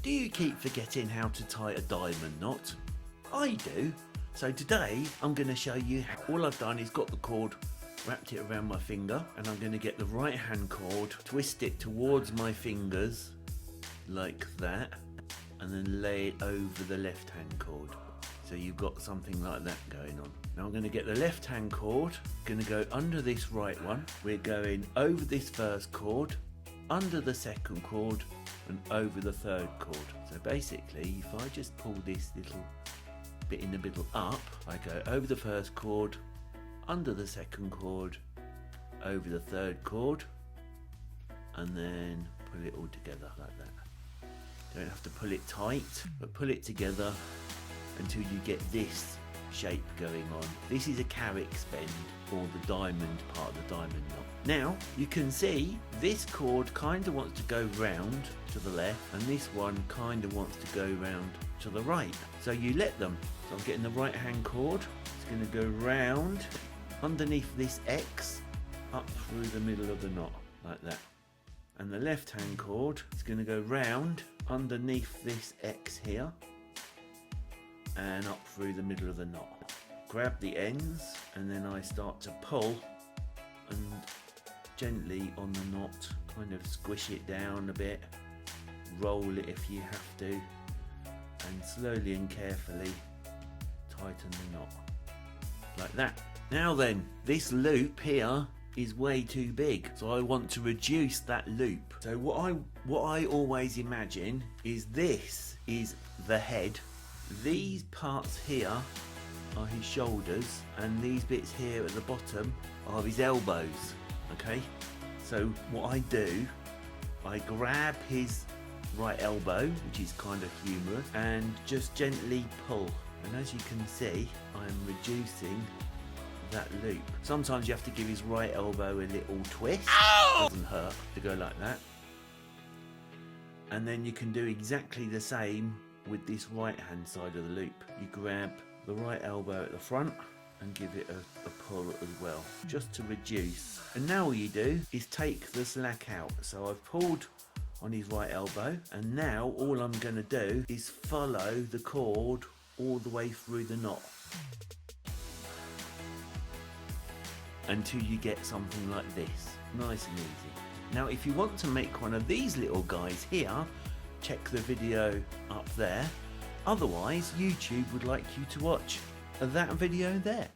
Do you keep forgetting how to tie a diamond knot? I do. So today I'm going to show you how. All I've done is got the cord, wrapped it around my finger, and I'm going to get the right hand cord, twist it towards my fingers like that, and then lay it over the left hand cord. So you've got something like that going on. Now I'm going to get the left hand cord, going to go under this right one. We're going over this first cord, under the second cord, and over the third cord. So basically, if I just pull this little bit in the middle up, I go over the first cord, under the second cord, over the third cord, and then pull it all together like that. Don't have to pull it tight, but pull it together until you get this shape going on. This is a carrick spend, or the diamond part of the diamond knot. Now you can see this cord kind of wants to go round to the left, and this one kind of wants to go round to the right. So you let them. So I'm getting the right hand cord. It's going to go round underneath this X up through the middle of the knot like that. And the left hand cord is going to go round underneath this X here and up through the middle of the knot. Grab the ends, and then I start to pull and gently on the knot, kind of squish it down a bit, roll it if you have to, and slowly and carefully tighten the knot like that. Now then, this loop here is way too big, so I want to reduce that loop. So what I always imagine is this is the head. These parts here are his shoulders, and these bits here at the bottom are his elbows. Okay, so what I do, I grab his right elbow, which is kind of humorous, and just gently pull. And as you can see, I'm reducing that loop. Sometimes you have to give his right elbow a little twist. Ow! Doesn't hurt to go like that. And then you can do exactly the same with this right hand side of the loop. You grab the right elbow at the front and give it a pull as well, just to reduce. And now all you do is take the slack out. So I've pulled on his right elbow, and now all I'm going to do is follow the cord all the way through the knot until you get something like this, nice and easy. Now if you want to make one of these little guys here, check the video up there. Otherwise, YouTube would like you to watch that video there.